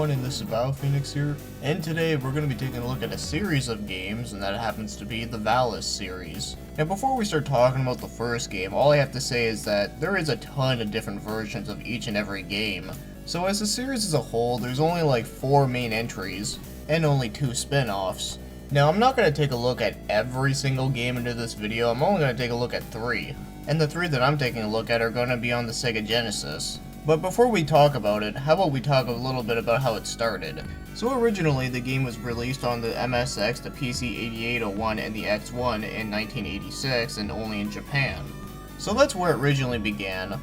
everyone, and this is BioPhoenix here, and today we're going to be taking a look at a series of games, and that happens to be the Valise series. Now before we start talking about the first game, all I have to say is that there is a ton of different versions of each and every game. So as a series as a whole, there's only like 4 main entries, and only 2 spin-offs. Now I'm not going to take a look at every single game into this video, I'm only going to take a look at 3. And the 3 that I'm taking a look at are going to be on the Sega Genesis. But before we talk about it, how about we talk a little bit about how it started. So originally the game was released on the MSX, the PC-8801, and the X1 in 1986 and only in Japan. So that's where it originally began.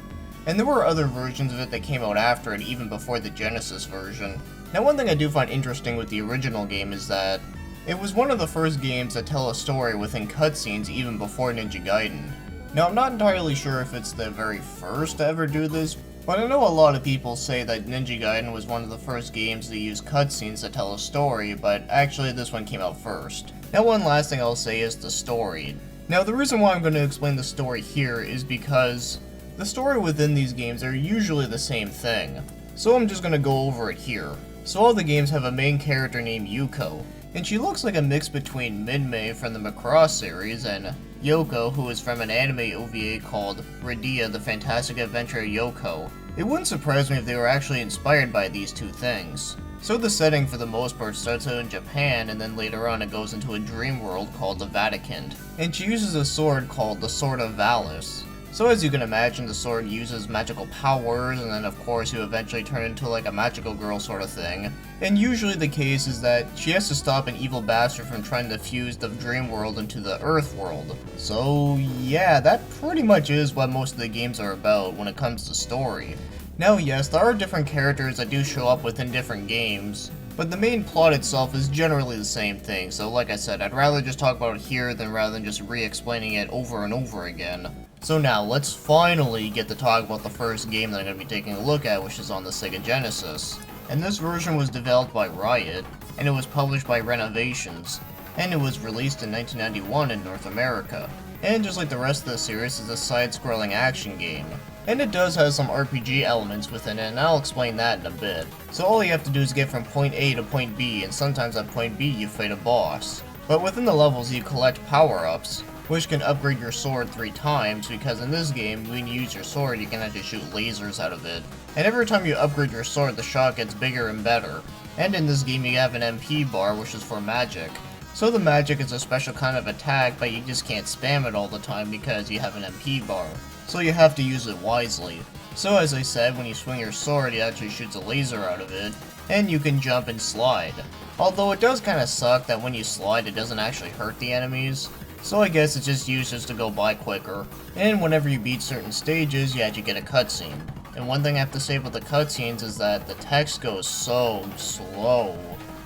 And there were other versions of it that came out after it, even before the Genesis version. Now one thing I do find interesting with the original game is that it was one of the first games that tell a story within cutscenes even before Ninja Gaiden. Now I'm not entirely sure if it's the very first to ever do this, but I know a lot of people say that Ninja Gaiden was one of the first games to use cutscenes to tell a story, but actually this one came out first. Now one last thing I'll say is the story. Now the reason why I'm going to explain the story here is because the story within these games are usually the same thing. So I'm just going to go over it here. So all the games have a main character named Yuko, and she looks like a mix between Minmay from the Macross series and Yoko, who is from an anime OVA called Radea the Fantastic Adventure of Yoko. It wouldn't surprise me if they were actually inspired by these two things. So the setting for the most part starts out in Japan, and then later on it goes into a dream world called the Vatican. And she uses a sword called the Syd of Valis. So as you can imagine, the sword uses magical powers, and then of course you eventually turn into like a magical girl sort of thing. And usually the case is that she has to stop an evil bastard from trying to fuse the dream world into the earth world. So yeah, that pretty much is what most of the games are about when it comes to story. Now yes, there are different characters that do show up within different games, but the main plot itself is generally the same thing, so like I said, I'd rather just talk about it here rather than just re-explaining it over and over again. So now, let's finally get to talk about the first game that I'm going to be taking a look at, which is on the Sega Genesis. And this version was developed by Riot, and it was published by Renovations, and it was released in 1991 in North America. And just like the rest of the series, it's a side-scrolling action game. And it does have some RPG elements within it, and I'll explain that in a bit. So all you have to do is get from point A to point B, and sometimes at point B you fight a boss. But within the levels you collect power-ups, which can upgrade your sword 3 times, because in this game, when you use your sword, you can actually shoot lasers out of it. And every time you upgrade your sword, the shot gets bigger and better. And in this game, you have an MP bar, which is for magic. So the magic is a special kind of attack, but you just can't spam it all the time because you have an MP bar. So you have to use it wisely. So as I said, when you swing your sword, it actually shoots a laser out of it, and you can jump and slide. Although it does kinda suck that when you slide, it doesn't actually hurt the enemies. So I guess it's just used just to go by quicker. And whenever you beat certain stages, you actually get a cutscene. And one thing I have to say about the cutscenes is that the text goes so slow.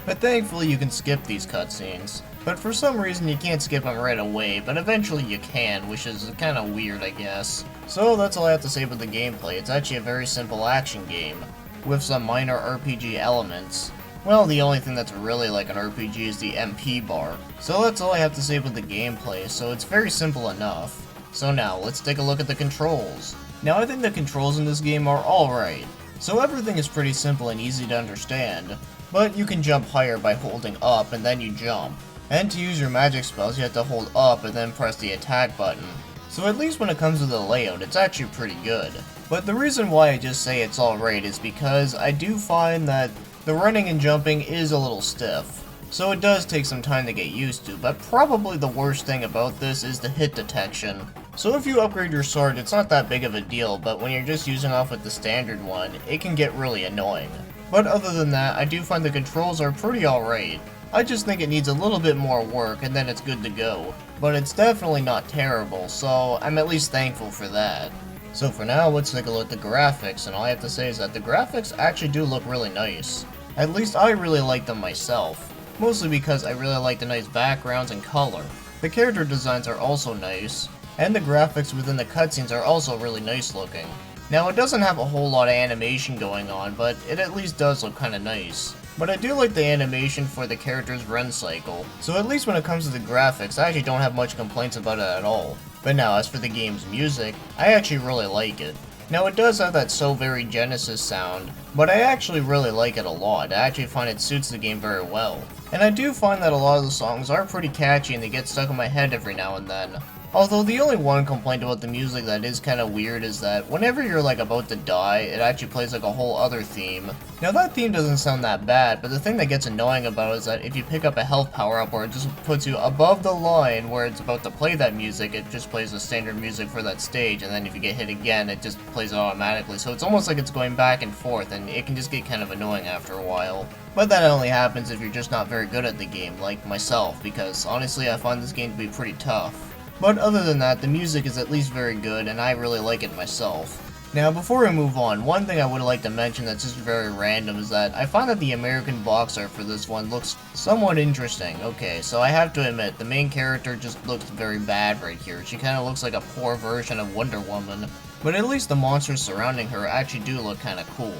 But thankfully you can skip these cutscenes. But for some reason you can't skip them right away, but eventually you can, which is kinda weird I guess. So that's all I have to say about the gameplay. It's actually a very simple action game, with some minor RPG elements. Well, the only thing that's really like an RPG is the MP bar. So that's all I have to say about the gameplay, so it's very simple enough. So now, let's take a look at the controls. Now I think the controls in this game are alright. So everything is pretty simple and easy to understand. But you can jump higher by holding up and then you jump. And to use your magic spells you have to hold up and then press the attack button. So at least when it comes to the layout, it's actually pretty good. But the reason why I just say it's alright is because I do find that the running and jumping is a little stiff, so it does take some time to get used to, but probably the worst thing about this is the hit detection. So if you upgrade your sword, it's not that big of a deal, but when you're just using off with the standard one, it can get really annoying. But other than that, I do find the controls are pretty alright. I just think it needs a little bit more work and then it's good to go. But it's definitely not terrible, so I'm at least thankful for that. So for now, let's take a look at the graphics, and all I have to say is that the graphics actually do look really nice. At least I really like them myself, mostly because I really like the nice backgrounds and color. The character designs are also nice, and the graphics within the cutscenes are also really nice looking. Now it doesn't have a whole lot of animation going on, but it at least does look kinda nice. But I do like the animation for the character's run cycle, so at least when it comes to the graphics, I actually don't have much complaints about it at all. But now, as for the game's music, I actually really like it. Now it does have that So Very Genesis sound, but I actually really like it a lot. I actually find it suits the game very well. And I do find that a lot of the songs are pretty catchy and they get stuck in my head every now and then. Although the only one complaint about the music that is kind of weird is that whenever you're like about to die, it actually plays like a whole other theme. Now that theme doesn't sound that bad, but the thing that gets annoying about it is that if you pick up a health power-up or it just puts you above the line where it's about to play that music, it just plays the standard music for that stage, and then if you get hit again, it just plays it automatically. So it's almost like it's going back and forth, and it can just get kind of annoying after a while. But that only happens if you're just not very good at the game, like myself, because honestly I find this game to be pretty tough. But other than that, the music is at least very good, and I really like it myself. Now, before we move on, one thing I would like to mention that's just very random is that I find that the American box art for this one looks somewhat interesting. Okay, so I have to admit, the main character just looks very bad right here. She kind of looks like a poor version of Wonder Woman. But at least the monsters surrounding her actually do look kind of cool.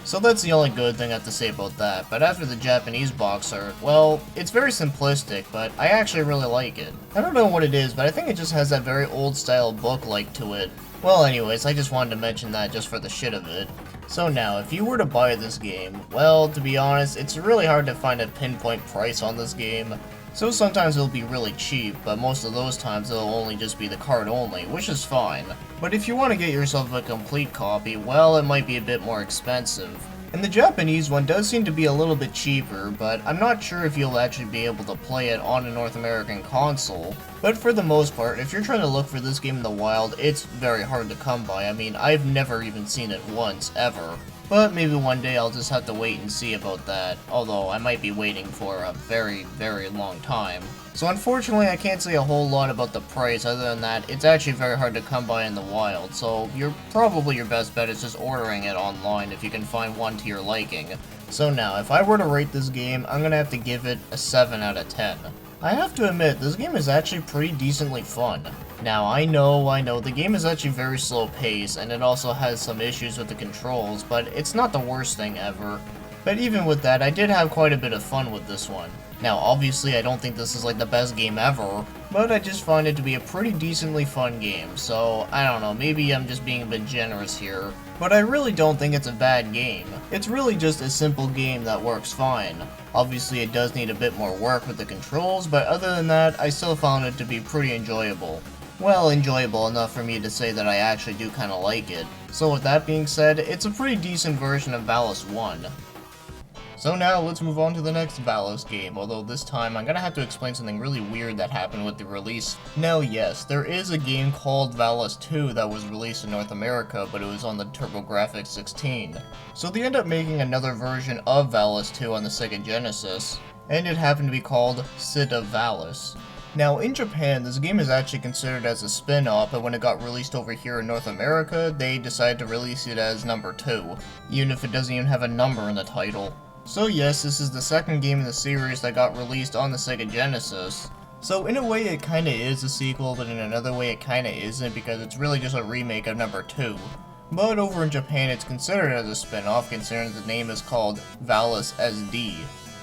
So that's the only good thing I have to say about that, but after the Japanese box art, well, it's very simplistic, but I actually really like it. I don't know what it is, but I think it just has that very old style book-like to it. Well anyways, I just wanted to mention that just for the shit of it. So now, if you were to buy this game, well, to be honest, it's really hard to find a pinpoint price on this game. So sometimes it'll be really cheap, but most of those times it'll only just be the card only, which is fine. But if you want to get yourself a complete copy, well, it might be a bit more expensive. And the Japanese one does seem to be a little bit cheaper, but I'm not sure if you'll actually be able to play it on a North American console. But for the most part, if you're trying to look for this game in the wild, it's very hard to come by. I mean, I've never even seen it once, ever. But maybe one day I'll just have to wait and see about that, although I might be waiting for a very, very long time. So unfortunately I can't say a whole lot about the price other than that it's actually very hard to come by in the wild, so probably your best bet is just ordering it online if you can find one to your liking. So now, if I were to rate this game, I'm gonna have to give it a 7 out of 10. I have to admit, this game is actually pretty decently fun. Now, I know, the game is actually very slow paced, and it also has some issues with the controls, but it's not the worst thing ever. But even with that, I did have quite a bit of fun with this one. Now, obviously, I don't think this is like the best game ever, but I just find it to be a pretty decently fun game, so I don't know, maybe I'm just being a bit generous here. But I really don't think it's a bad game. It's really just a simple game that works fine. Obviously, it does need a bit more work with the controls, but other than that, I still found it to be pretty enjoyable. Well, enjoyable enough for me to say that I actually do kinda like it. So with that being said, it's a pretty decent version of Valise 1. So now let's move on to the next Valise game, although this time I'm gonna have to explain something really weird that happened with the release. Now yes, there is a game called Valise 2 that was released in North America, but it was on the TurboGrafx 16. So they ended up making another version of Valise 2 on the Sega Genesis, and it happened to be called Syd of Valis. Now in Japan, this game is actually considered as a spin-off, but when it got released over here in North America, they decided to release it as number 2, even if it doesn't even have a number in the title. So yes, this is the second game in the series that got released on the Sega Genesis. So in a way it kinda is a sequel, but in another way it kinda isn't because it's really just a remake of number 2. But over in Japan it's considered as a spin-off considering the name is called Valise SD.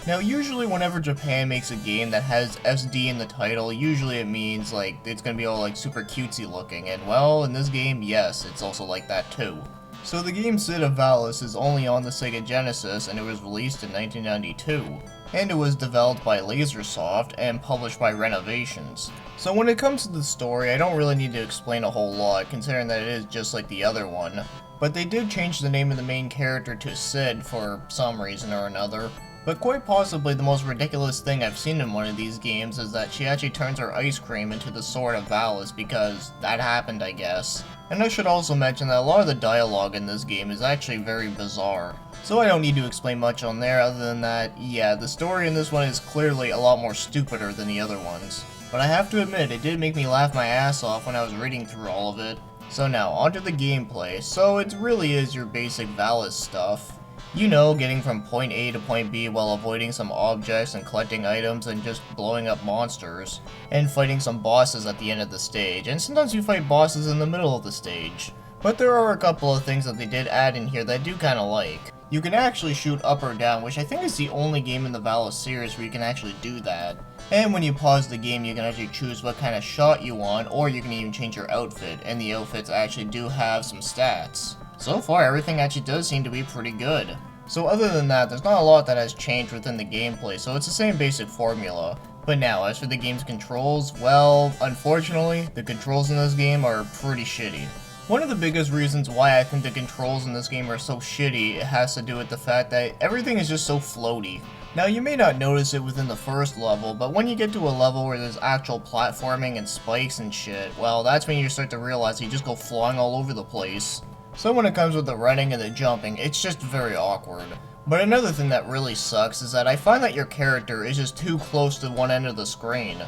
Now usually whenever Japan makes a game that has SD in the title, usually it means like it's gonna be all like super cutesy looking, and well, in this game, yes, it's also like that too. So the game Syd of Valis is only on the Sega Genesis and it was released in 1992, and it was developed by Lasersoft and published by Renovations. So when it comes to the story, I don't really need to explain a whole lot considering that it is just like the other one, but they did change the name of the main character to Syd for some reason or another. But quite possibly the most ridiculous thing I've seen in one of these games is that she actually turns her ice cream into the Sword of Valis because that happened, I guess. And I should also mention that a lot of the dialogue in this game is actually very bizarre. So I don't need to explain much on there other than that, yeah, the story in this one is clearly a lot more stupider than the other ones. But I have to admit, it did make me laugh my ass off when I was reading through all of it. So now, onto the gameplay. So it really is your basic Valise stuff. You know, getting from point A to point B while avoiding some objects and collecting items and just blowing up monsters. And fighting some bosses at the end of the stage, and sometimes you fight bosses in the middle of the stage. But there are a couple of things that they did add in here that I do kinda like. You can actually shoot up or down, which I think is the only game in the Valise series where you can actually do that. And when you pause the game, you can actually choose what kind of shot you want, or you can even change your outfit, and the outfits actually do have some stats. So far, everything actually does seem to be pretty good. So other than that, there's not a lot that has changed within the gameplay, so it's the same basic formula. But now, as for the game's controls, well, unfortunately, the controls in this game are pretty shitty. One of the biggest reasons why I think the controls in this game are so shitty, it has to do with the fact that everything is just so floaty. Now, you may not notice it within the first level, but when you get to a level where there's actual platforming and spikes and shit, well, that's when you start to realize you just go flying all over the place. So when it comes with the running and the jumping, it's just very awkward. But another thing that really sucks is that I find that your character is just too close to one end of the screen,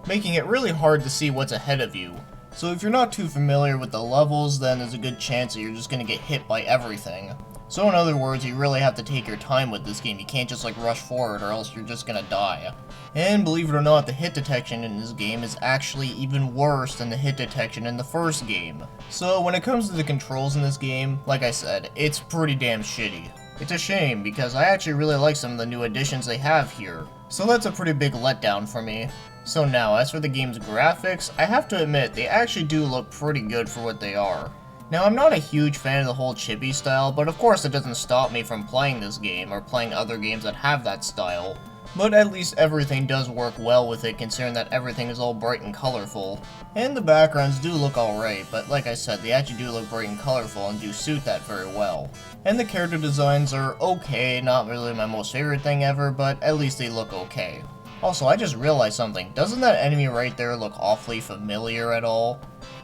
making it really hard to see what's ahead of you. So if you're not too familiar with the levels, then there's a good chance that you're just gonna get hit by everything. So in other words, you really have to take your time with this game. You can't just like rush forward or else you're just gonna die. And believe it or not, the hit detection in this game is actually even worse than the hit detection in the first game. So when it comes to the controls in this game, like I said, it's pretty damn shitty. It's a shame because I actually really like some of the new additions they have here. So that's a pretty big letdown for me. So now, as for the game's graphics, I have to admit they actually do look pretty good for what they are. Now, I'm not a huge fan of the whole chibi style, but of course it doesn't stop me from playing this game or playing other games that have that style. But at least everything does work well with it, considering that everything is all bright and colorful. And the backgrounds do look alright, but like I said, they actually do look bright and colorful and do suit that very well. And the character designs are okay, not really my most favorite thing ever, but at least they look okay. Also, I just realized something. Doesn't that enemy right there look awfully familiar at all?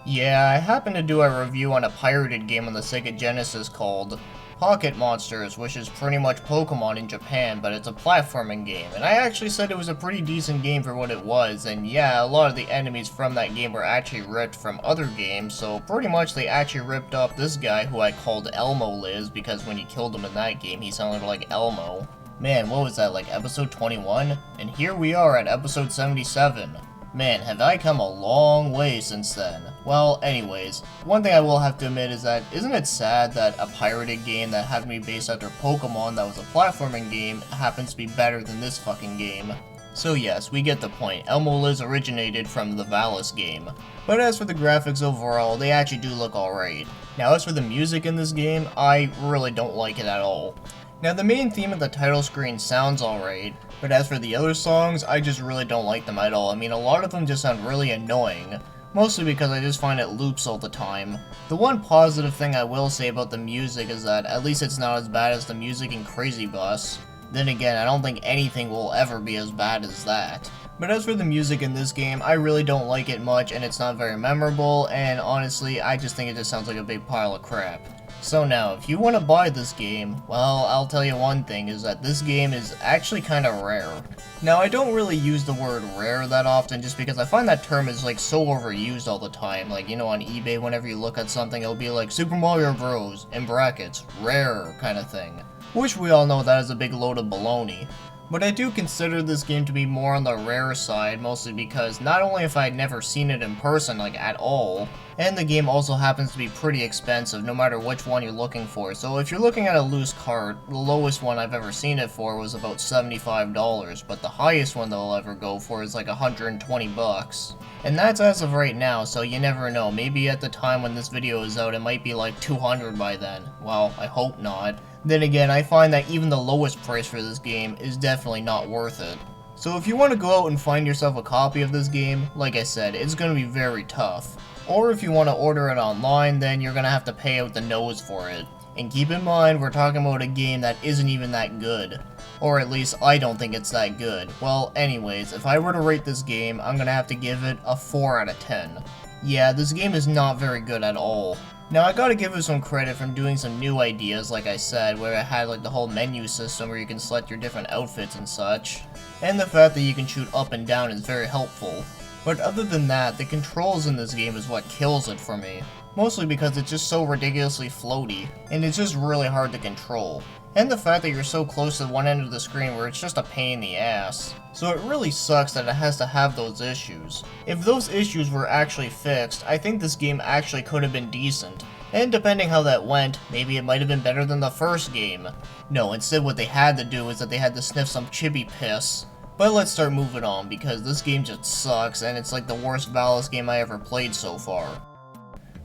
Yeah, I happened to do a review on a pirated game on the Sega Genesis called Pocket Monsters, which is pretty much Pokemon in Japan, but it's a platforming game. And I actually said it was a pretty decent game for what it was, and yeah, a lot of the enemies from that game were actually ripped from other games, so pretty much they actually ripped off this guy who I called Elmo Liz, because when you killed him in that game, he sounded like Elmo. Man, what was that, like episode 21? And here we are at episode 77. Man, have I come a long way since then. Well, anyways, one thing I will have to admit is that, isn't it sad that a pirated game that happened to be based after Pokemon that was a platforming game happens to be better than this fucking game? So yes, we get the point. Elmo Liz originated from the Valise game. But as for the graphics overall, they actually do look alright. Now as for the music in this game, I really don't like it at all. Now the main theme of the title screen sounds alright, but as for the other songs, I just really don't like them at all. I mean, a lot of them just sound really annoying, mostly because I just find it loops all the time. The one positive thing I will say about the music is that at least it's not as bad as the music in Crazy Bus. Then again, I don't think anything will ever be as bad as that. But as for the music in this game, I really don't like it much, and it's not very memorable, and honestly, I just think it just sounds like a big pile of crap. So now, if you want to buy this game, well, I'll tell you one thing, is that this game is actually kind of rare. Now, I don't really use the word rare that often, just because I find that term is like so overused all the time. Like, you know, on eBay, whenever you look at something, it'll be like Super Mario Bros. In brackets, rare kind of thing. Which we all know that is a big load of baloney. But I do consider this game to be more on the rare side, mostly because not only have I never seen it in person, like at all, and the game also happens to be pretty expensive no matter which one you're looking for. So if you're looking at a loose cart, the lowest one I've ever seen it for was about $75, but the highest one they'll ever go for is like 120 bucks. And that's as of right now, so you never know. Maybe at the time when this video is out, it might be like 200 by then. Well, I hope not. Then again, I find that even the lowest price for this game is definitely not worth it. So if you want to go out and find yourself a copy of this game, like I said, it's going to be very tough. Or if you want to order it online, then you're going to have to pay out the nose for it. And keep in mind, we're talking about a game that isn't even that good. Or at least, I don't think it's that good. Well, anyways, if I were to rate this game, I'm going to have to give it a 4 out of 10. Yeah, this game is not very good at all. Now, I gotta give it some credit from doing some new ideas, like I said, where it had like the whole menu system where you can select your different outfits and such. And the fact that you can shoot up and down is very helpful. But other than that, the controls in this game is what kills it for me. Mostly because it's just so ridiculously floaty, and it's just really hard to control. And the fact that you're so close to one end of the screen where it's just a pain in the ass. So it really sucks that it has to have those issues. If those issues were actually fixed, I think this game actually could have been decent. And depending how that went, maybe it might have been better than the first game. No, instead what they had to do is that they had to sniff some chibi piss. But let's start moving on, because this game just sucks, and it's like the worst Valise game I ever played so far.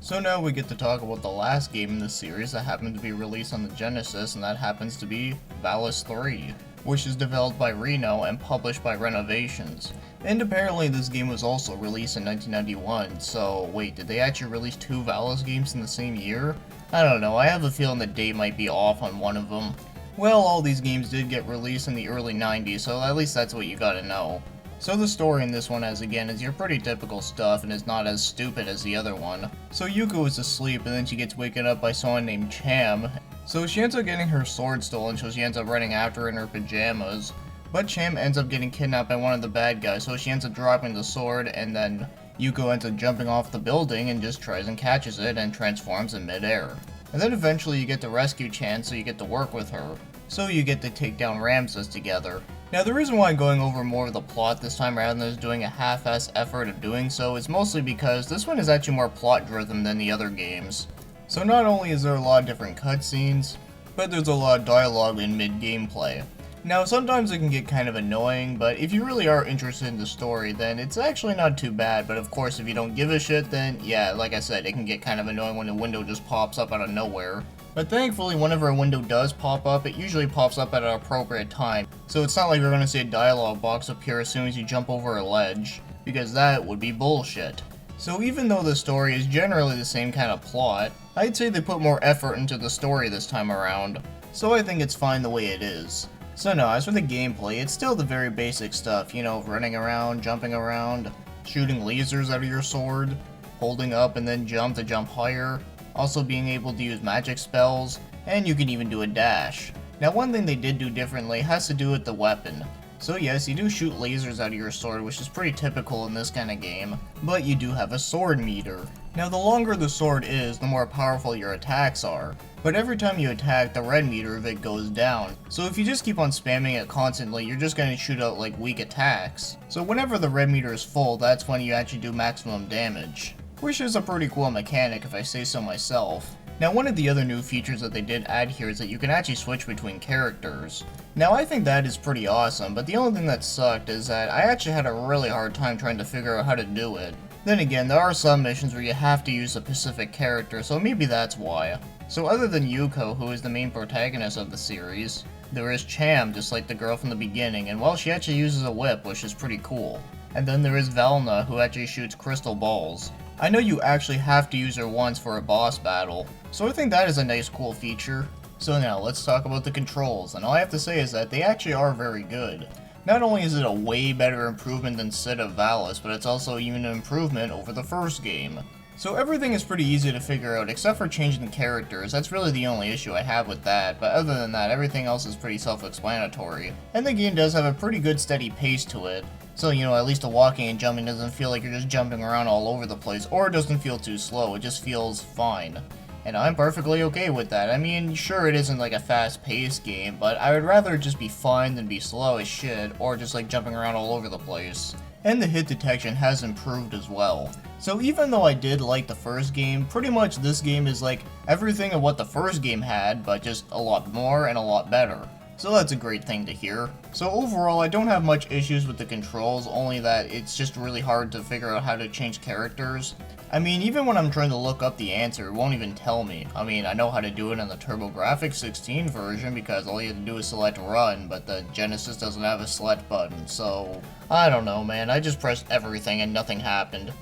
So now we get to talk about the last game in the series that happened to be released on the Genesis, and that happens to be Valise 3, which is developed by Reno and published by Renovations. And apparently this game was also released in 1991, so wait, did they actually release 2 Valise games in the same year? I don't know, I have a feeling the date might be off on one of them. Well, all these games did get released in the early 90s, so at least that's what you gotta know. So the story in this one, as again, is your pretty typical stuff and is not as stupid as the other one. So Yuko is asleep and then she gets waken up by someone named Cham. So she ends up getting her sword stolen, so she ends up running after her in her pajamas. But Cham ends up getting kidnapped by one of the bad guys, so she ends up dropping the sword, and then Yuko ends up jumping off the building and just tries and catches it and transforms in midair. And then eventually you get to rescue Chan, so you get to work with her. So you get to take down Ramses together. Now the reason why I'm going over more of the plot this time rather than just doing a half-ass effort of doing so is mostly because this one is actually more plot driven than the other games. So not only is there a lot of different cutscenes, but there's a lot of dialogue in mid-gameplay. Now sometimes it can get kind of annoying, but if you really are interested in the story, then it's actually not too bad. But of course if you don't give a shit, then yeah, like I said, it can get kind of annoying when a window just pops up out of nowhere. But thankfully, whenever a window does pop up, it usually pops up at an appropriate time. So it's not like you're going to see a dialogue box appear as soon as you jump over a ledge, because that would be bullshit. So even though the story is generally the same kind of plot, I'd say they put more effort into the story this time around. So I think it's fine the way it is. So no, as for the gameplay, it's still the very basic stuff, you know, running around, jumping around, shooting lasers out of your sword, holding up and then jump to jump higher, also being able to use magic spells, and you can even do a dash. Now one thing they did do differently has to do with the weapon. So yes, you do shoot lasers out of your sword, which is pretty typical in this kind of game, but you do have a sword meter. Now the longer the sword is, the more powerful your attacks are, but every time you attack, the red meter of it goes down. So if you just keep on spamming it constantly, you're just going to shoot out like weak attacks. So whenever the red meter is full, that's when you actually do maximum damage, which is a pretty cool mechanic if I say so myself. Now one of the other new features that they did add here is that you can actually switch between characters. Now I think that is pretty awesome, but the only thing that sucked is that I actually had a really hard time trying to figure out how to do it. Then again, there are some missions where you have to use a specific character, so maybe that's why. So other than Yuko, who is the main protagonist of the series, there is Cham, just like the girl from the beginning, and well, she actually uses a whip, which is pretty cool. And then there is Valna, who actually shoots crystal balls. I know you actually have to use her once for a boss battle, so I think that is a nice cool feature. So now let's talk about the controls, and all I have to say is that they actually are very good. Not only is it a way better improvement than Syd of Valis, but it's also even an improvement over the first game. So everything is pretty easy to figure out except for changing the characters. That's really the only issue I have with that, but other than that, everything else is pretty self-explanatory. And the game does have a pretty good steady pace to it. So, you know, at least the walking and jumping doesn't feel like you're just jumping around all over the place, or it doesn't feel too slow, it just feels fine. And I'm perfectly okay with that. I mean, sure, it isn't like a fast-paced game, but I would rather it just be fine than be slow as shit, or just like jumping around all over the place. And the hit detection has improved as well. So even though I did like the first game, pretty much this game is like everything of what the first game had, but just a lot more and a lot better. So that's a great thing to hear. So overall, I don't have much issues with the controls, only that it's just really hard to figure out how to change characters. I mean, even when I'm trying to look up the answer, it won't even tell me. I mean, I know how to do it in the TurboGrafx 16 version because all you have to do is select run, but the Genesis doesn't have a select button, so I don't know, man. I just pressed everything and nothing happened.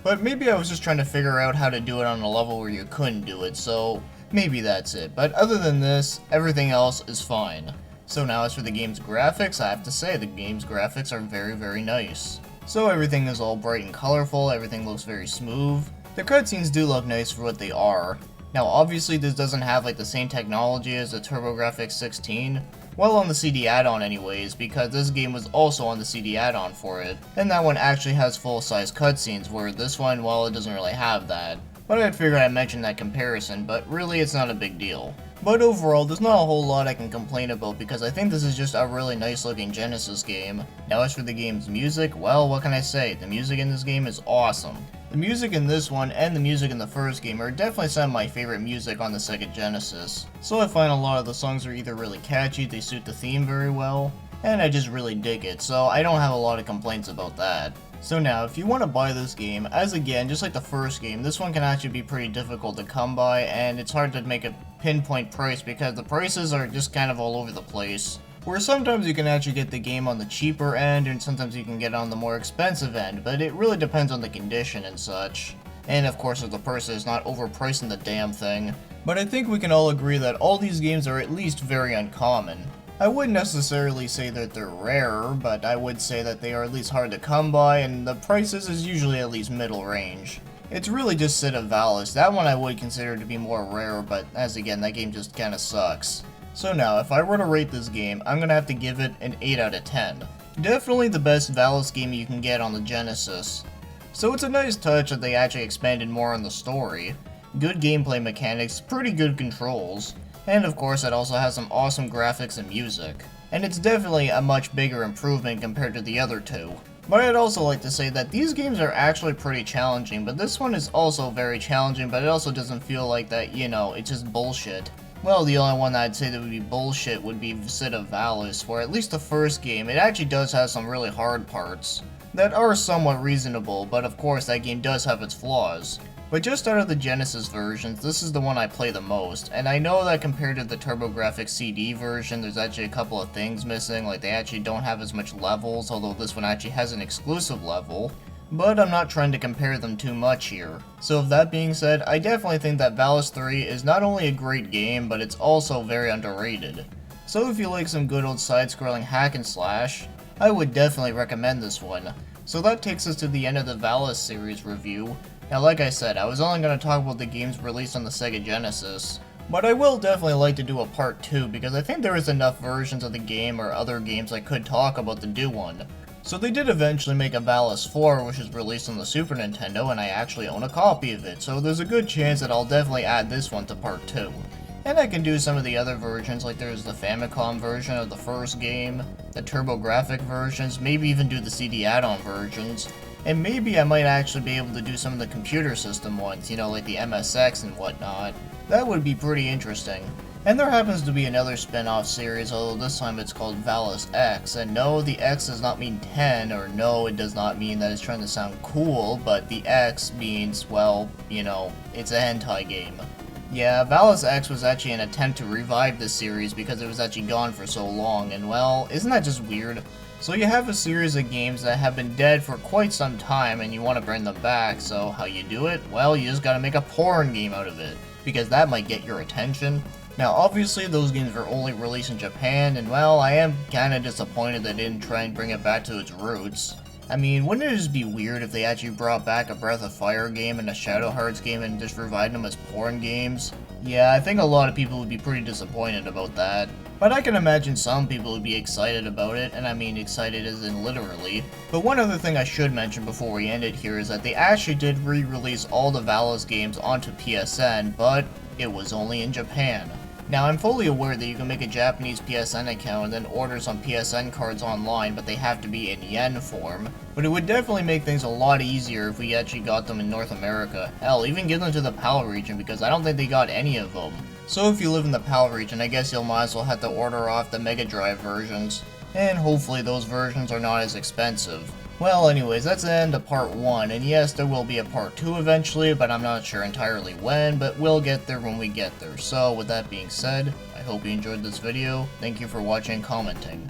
But maybe I was just trying to figure out how to do it on a level where you couldn't do it, so maybe that's it. But other than this, everything else is fine. So now as for the game's graphics, I have to say the game's graphics are very, very nice. So everything is all bright and colorful, everything looks very smooth. The cutscenes do look nice for what they are. Now obviously this doesn't have like the same technology as the TurboGrafx 16, well on the CD add-on anyways, because this game was also on the CD add-on for it, and that one actually has full-size cutscenes, where this one, well, it doesn't really have that. But I figured I'd mention that comparison, but really it's not a big deal. But overall, there's not a whole lot I can complain about because I think this is just a really nice looking Genesis game. Now as for the game's music, well, what can I say? The music in this game is awesome. The music in this one and the music in the first game are definitely some of my favorite music on the Sega Genesis. So I find a lot of the songs are either really catchy, they suit the theme very well, and I just really dig it, so I don't have a lot of complaints about that. So now, if you want to buy this game, as again, just like the first game, this one can actually be pretty difficult to come by, and it's hard to make a pinpoint price because the prices are just kind of all over the place. Where sometimes you can actually get the game on the cheaper end, and sometimes you can get it on the more expensive end, but it really depends on the condition and such. And of course if the person is not overpricing the damn thing. But I think we can all agree that all these games are at least very uncommon. I wouldn't necessarily say that they're rare, but I would say that they are at least hard to come by, and the prices is usually at least middle range. It's really just Syd of Valis. That one I would consider to be more rare, but as again, that game just kinda sucks. So now, if I were to rate this game, I'm gonna have to give it an 8 out of 10. Definitely the best Valise game you can get on the Genesis. So it's a nice touch that they actually expanded more on the story. Good gameplay mechanics, pretty good controls. And of course it also has some awesome graphics and music. And it's definitely a much bigger improvement compared to the other two. But I'd also like to say that these games are actually pretty challenging, but this one is also very challenging, but it also doesn't feel like that, you know, it's just bullshit. Well, the only one that I'd say that would be bullshit would be Syd of Valis, where at least the first game, it actually does have some really hard parts that are somewhat reasonable, but of course that game does have its flaws. But just out of the Genesis versions, this is the one I play the most, and I know that compared to the TurboGrafx CD version, there's actually a couple of things missing, like they actually don't have as much levels, although this one actually has an exclusive level, but I'm not trying to compare them too much here. So with that being said, I definitely think that Valise 3 is not only a great game, but it's also very underrated. So if you like some good old side-scrolling hack and slash, I would definitely recommend this one. So that takes us to the end of the Valise series review. Now like I said, I was only going to talk about the games released on the Sega Genesis, but I will definitely like to do a part 2 because I think there is enough versions of the game or other games I could talk about to do one. So they did eventually make a Valise 4 which is released on the Super Nintendo, and I actually own a copy of it, so there's a good chance that I'll definitely add this one to part 2. And I can do some of the other versions, like there's the Famicom version of the first game, the TurboGrafx versions, maybe even do the CD add-on versions. And maybe I might actually be able to do some of the computer system ones, you know, like the MSX and whatnot. That would be pretty interesting. And there happens to be another spin-off series, although this time it's called Valise X. And no, the X does not mean 10, or no, it does not mean that it's trying to sound cool, but the X means, well, you know, it's a hentai game. Yeah, Valise X was actually an attempt to revive this series because it was actually gone for so long, and well, isn't that just weird? So you have a series of games that have been dead for quite some time and you want to bring them back, so how you do it? Well, you just gotta make a porn game out of it, because that might get your attention. Now obviously those games were only released in Japan, and well, I am kinda disappointed they didn't try and bring it back to its roots. I mean, wouldn't it just be weird if they actually brought back a Breath of Fire game and a Shadow Hearts game and just revived them as porn games? Yeah, I think a lot of people would be pretty disappointed about that. But I can imagine some people would be excited about it, and I mean excited as in literally. But one other thing I should mention before we end it here is that they actually did re-release all the Valise games onto PSN, but it was only in Japan. Now, I'm fully aware that you can make a Japanese PSN account and then order some PSN cards online, but they have to be in yen form. But it would definitely make things a lot easier if we actually got them in North America. Hell, even give them to the PAL region, because I don't think they got any of them. So if you live in the PAL region, I guess you'll might as well have to order off the Mega Drive versions. And hopefully those versions are not as expensive. Well, anyways, that's the end of part 1, and yes, there will be a part 2 eventually, but I'm not sure entirely when, but we'll get there when we get there. So, with that being said, I hope you enjoyed this video. Thank you for watching and commenting.